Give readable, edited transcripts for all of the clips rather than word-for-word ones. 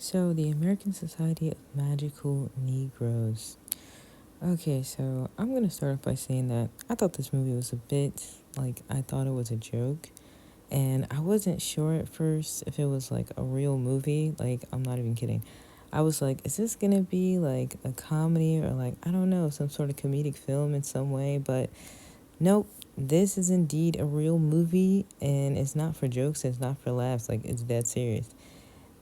So, the American Society of Magical Negroes. Okay, so I'm gonna start off by saying that I thought this movie was a bit like I thought it was a joke, and I wasn't sure at first if it was like a real movie. Like, I'm not even kidding. I was like, is this gonna be like a comedy or like, I don't know, some sort of comedic film in some way? But nope, this is indeed a real movie, and it's not for jokes, it's not for laughs, like, it's dead serious.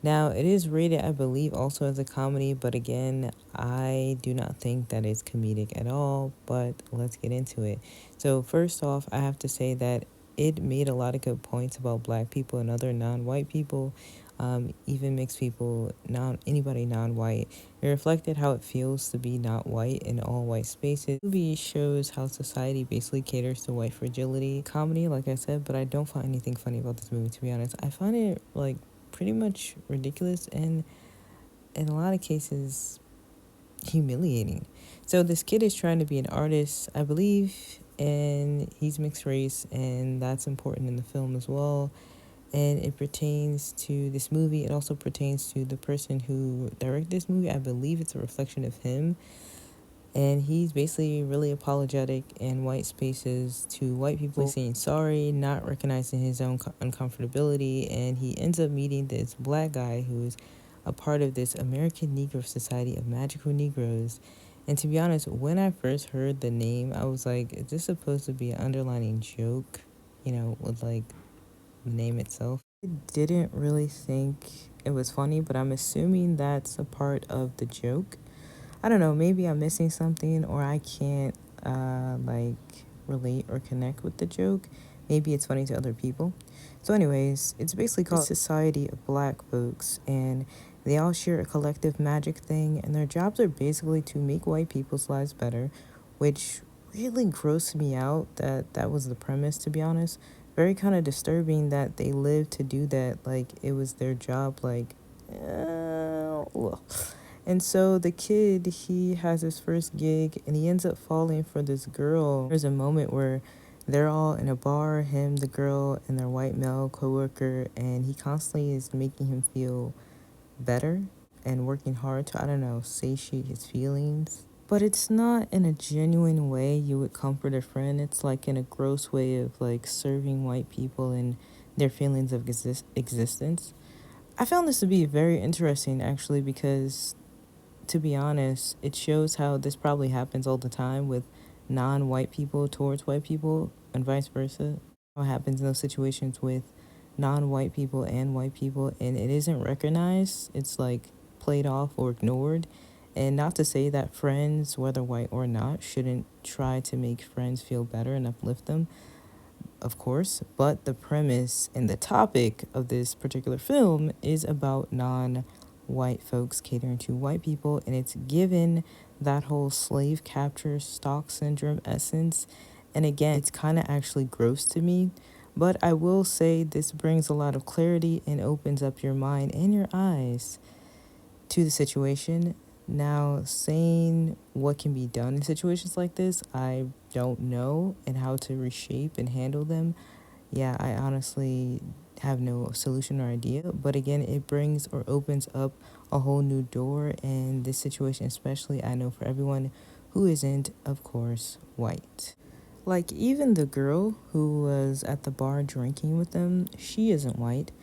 Now, it is rated, I believe, also as a comedy, but again, I do not think that it's comedic at all, but let's get into it. So, first off, I have to say that it made a lot of good points about black people and other non-white people, even mixed people, anybody non-white. It reflected how it feels to be not white in all white spaces. The movie shows how society basically caters to white fragility. Comedy, like I said, but I don't find anything funny about this movie, to be honest. I find it like pretty much ridiculous and in a lot of cases humiliating. So this kid is trying to be an artist, I believe, and he's mixed race, and that's important in the film as well. And it pertains to this movie. It also pertains to the person who directed this movie. I believe it's a reflection of him. And he's basically really apologetic in white spaces to white people, saying sorry, not recognizing his own uncomfortability. And he ends up meeting this black guy who's a part of this American Negro Society of Magical Negroes. And to be honest, when I first heard the name, I was like, is this supposed to be an underlining joke, with like the name itself? I didn't really think it was funny, but I'm assuming that's a part of the joke. I don't know, maybe I'm missing something or I can't like relate or connect with the joke. Maybe it's funny to other people. So anyways, it's basically called Society of Black Folks, and they all share a collective magic thing, and their jobs are basically to make white people's lives better, which really grossed me out that that was the premise, to be honest. Very kind of disturbing that they lived to do that, like it was their job, like ugh. And so the kid, he has his first gig and he ends up falling for this girl. There's a moment where they're all in a bar, him, the girl, and their white male coworker, and he constantly is making him feel better and working hard to, I don't know, satiate his feelings. But it's not in a genuine way you would comfort a friend. It's like in a gross way of like serving white people and their feelings of existence. I found this to be very interesting actually because to be honest, it shows how this probably happens all the time with non-white people towards white people and vice versa. What happens in those situations with non-white people and white people and it isn't recognized. It's like played off or ignored. And not to say that friends, whether white or not, shouldn't try to make friends feel better and uplift them, of course, but the premise and the topic of this particular film is about non-white folks catering to white people, and it's given that whole slave capture stock syndrome essence. And again, it's kind of actually gross to me, but I will say this brings a lot of clarity and opens up your mind and your eyes to the situation. Now, saying what can be done in situations like this, I don't know, and how to reshape and handle them. Yeah, I honestly have no solution or idea. But again, it brings or opens up a whole new door. And this situation, especially, I know for everyone who isn't, of course, white. Like, even the girl who was at the bar drinking with them, she isn't white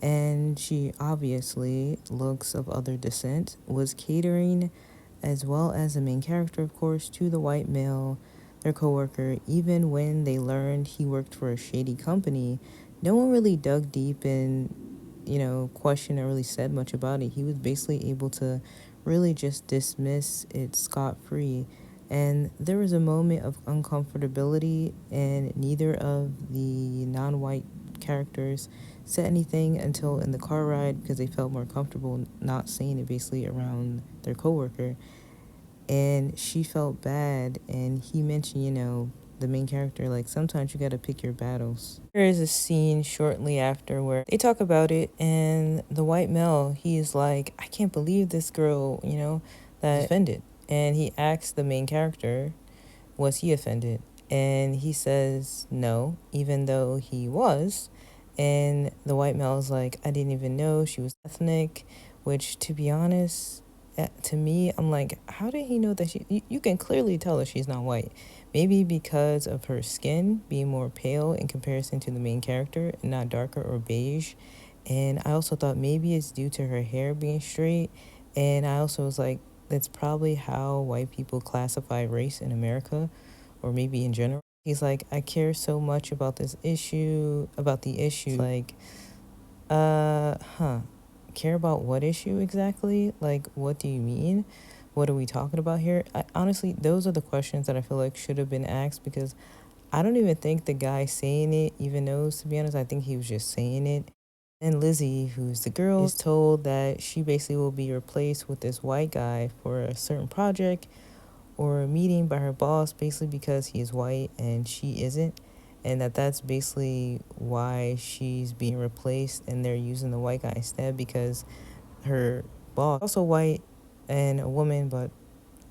and she obviously looks of other descent, was catering as well as the main character, of course, to the white male, their coworker. Even when they learned he worked for a shady company, no one really dug deep and, questioned or really said much about it. He was basically able to really just dismiss it scot-free. And there was a moment of uncomfortability, and neither of the non-white characters said anything until in the car ride because they felt more comfortable not saying it basically around their coworker. And she felt bad, and he mentioned, the main character, like sometimes you gotta pick your battles. There is a scene shortly after where they talk about it, and the white male, he is like, I can't believe this girl, that offended. And he asks the main character, was he offended? And he says no, even though he was. And the white male is like, I didn't even know she was ethnic, which, to be honest, to me, I'm like, how did he know that you can clearly tell that she's not white. Maybe because of her skin being more pale in comparison to the main character and not darker or beige. And I also thought maybe it's due to her hair being straight. And I also was like, that's probably how white people classify race in America, or maybe in general. He's like, I care so much about this issue, about the issue. Like, care about what issue exactly? Like, what do you mean? What are we talking about here? Honestly, those are the questions that I feel like should have been asked, because I don't even think the guy saying it even knows, to be honest. I think he was just saying it. And Lizzie, who's the girl, is told that she basically will be replaced with this white guy for a certain project or a meeting by her boss, basically because he is white and she isn't. And that's basically why she's being replaced, and they're using the white guy instead, because her boss, also white and a woman, but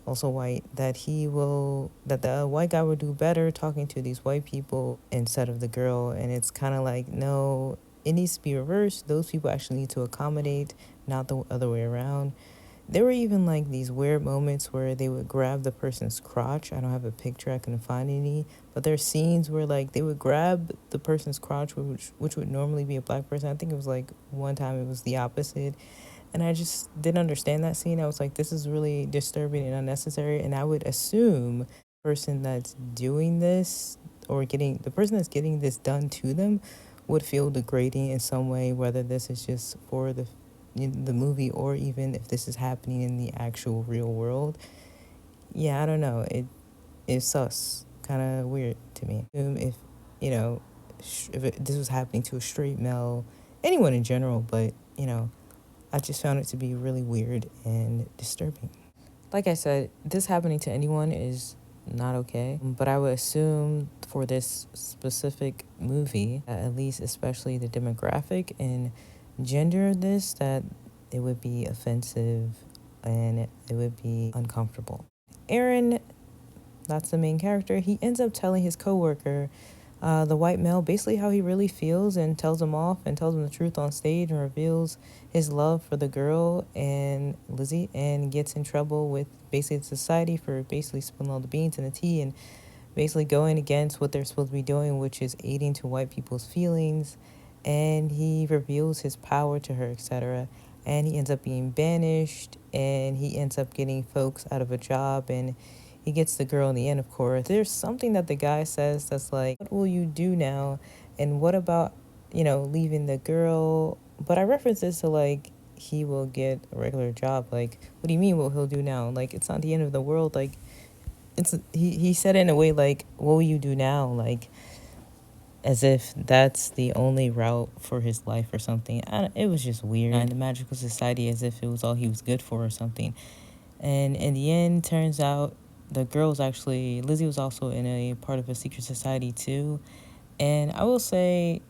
also white, that the white guy will do better talking to these white people instead of the girl. And it's kind of like, no, it needs to be reversed. Those people actually need to accommodate, not the other way around. There were even like these weird moments where they would grab the person's crotch. I don't have a picture, I couldn't find any, but there's scenes where like they would grab the person's crotch, which would normally be a black person. I think it was like one time it was the opposite, and I just didn't understand that scene. I was like, this is really disturbing and unnecessary. And I would assume the person that's doing this, or the person that's getting this done to them, would feel degrading in some way, whether this is just for the movie or even if this is happening in the actual real world. Yeah, I don't know. It's sus, kind of weird to me. If this was happening to a straight male, anyone in general, but I just found it to be really weird and disturbing. Like I said, this happening to anyone is not okay, but I would assume for this specific movie, at least especially the demographic and gender of this, that it would be offensive and it would be uncomfortable. Aaron, that's the main character, he ends up telling his coworker, the white male, basically how he really feels, and tells him off and tells him the truth on stage, and reveals his love for the girl and Lizzie, and gets in trouble with basically society for basically spilling all the beans in the tea and basically going against what they're supposed to be doing, which is aiding to white people's feelings. And he reveals his power to her, etc. And he ends up being banished, and he ends up getting folks out of a job, and he gets the girl in the end, of course. There's something that the guy says that's like, what will you do now? And what about, leaving the girl? But I reference this to like, he will get a regular job. Like, what do you mean what he'll do now? Like, it's not the end of the world. Like, he said it in a way like, what will you do now? Like, as if that's the only route for his life or something. It was just weird. And the magical society, as if it was all he was good for or something. And in the end, turns out Lizzie was also in a part of a secret society too. And I will say,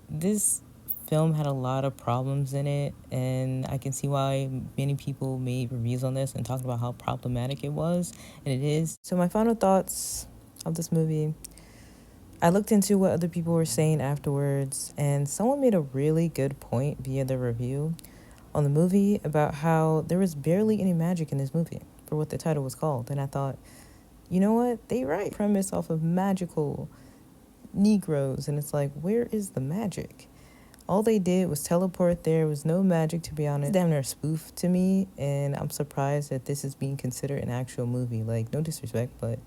this film had a lot of problems in it, and I can see why many people made reviews on this and talked about how problematic it was, and it is. So my final thoughts of this movie, I looked into what other people were saying afterwards, and someone made a really good point via the review on the movie about how there was barely any magic in this movie for what the title was called. And I thought, you know what? They right. Premise off of magical Negroes, and it's like, where is the magic? All they did was teleport. There was no magic, to be honest. It's damn near a spoof to me, and I'm surprised that this is being considered an actual movie. Like, no disrespect, but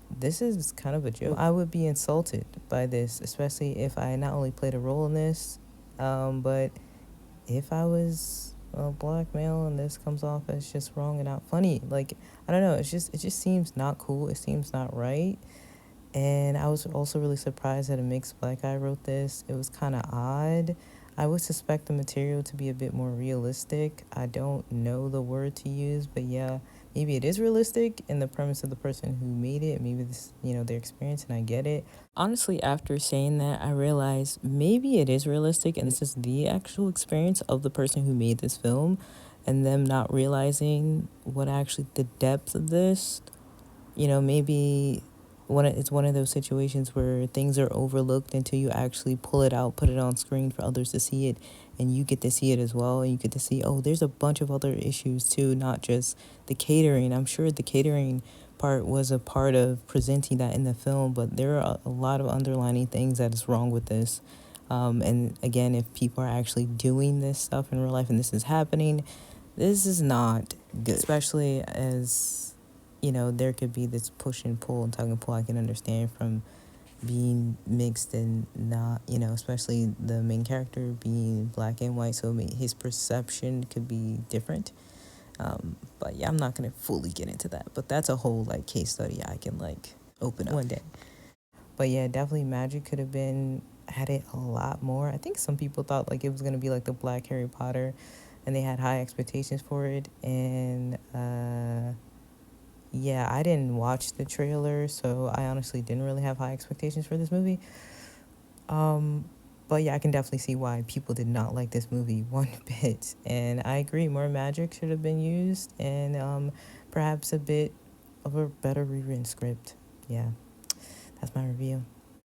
this is kind of a joke. I would be insulted by this, especially if I not only played a role in this, but if I was a black male and this comes off as just wrong and not funny. Like, I don't know, it just seems not cool. It seems not right. And I was also really surprised that a mixed black guy wrote this. It was kind of odd. I would suspect the material to be a bit more realistic. I don't know the word to use, but yeah, maybe it is realistic in the premise of the person who made it. Maybe this, their experience, and I get it. Honestly, after saying that, I realized maybe it is realistic, and this is the actual experience of the person who made this film, and them not realizing what actually the depth of this. Maybe it's one of those situations where things are overlooked until you actually pull it out, put it on screen for others to see it, and you get to see it as well, and you get to see, oh, there's a bunch of other issues too, not just the catering. I'm sure the catering part was a part of presenting that in the film, but there are a lot of underlining things that is wrong with this. And again, if people are actually doing this stuff in real life and this is happening, this is not good, especially as, there could be this push and pull and tug and pull. I can understand from being mixed and not, especially the main character being black and white, so his perception could be different. But yeah, I'm not gonna fully get into that, but that's a whole like case study I can like open up one day. But yeah, definitely Magic could have been had it a lot more. I think some people thought like it was gonna be like the Black Harry Potter, and they had high expectations for it. And yeah, I didn't watch the trailer, so I honestly didn't really have high expectations for this movie. But yeah, I can definitely see why people did not like this movie one bit. And I agree, more magic should have been used, and perhaps a bit of a better rewritten script. Yeah, that's my review.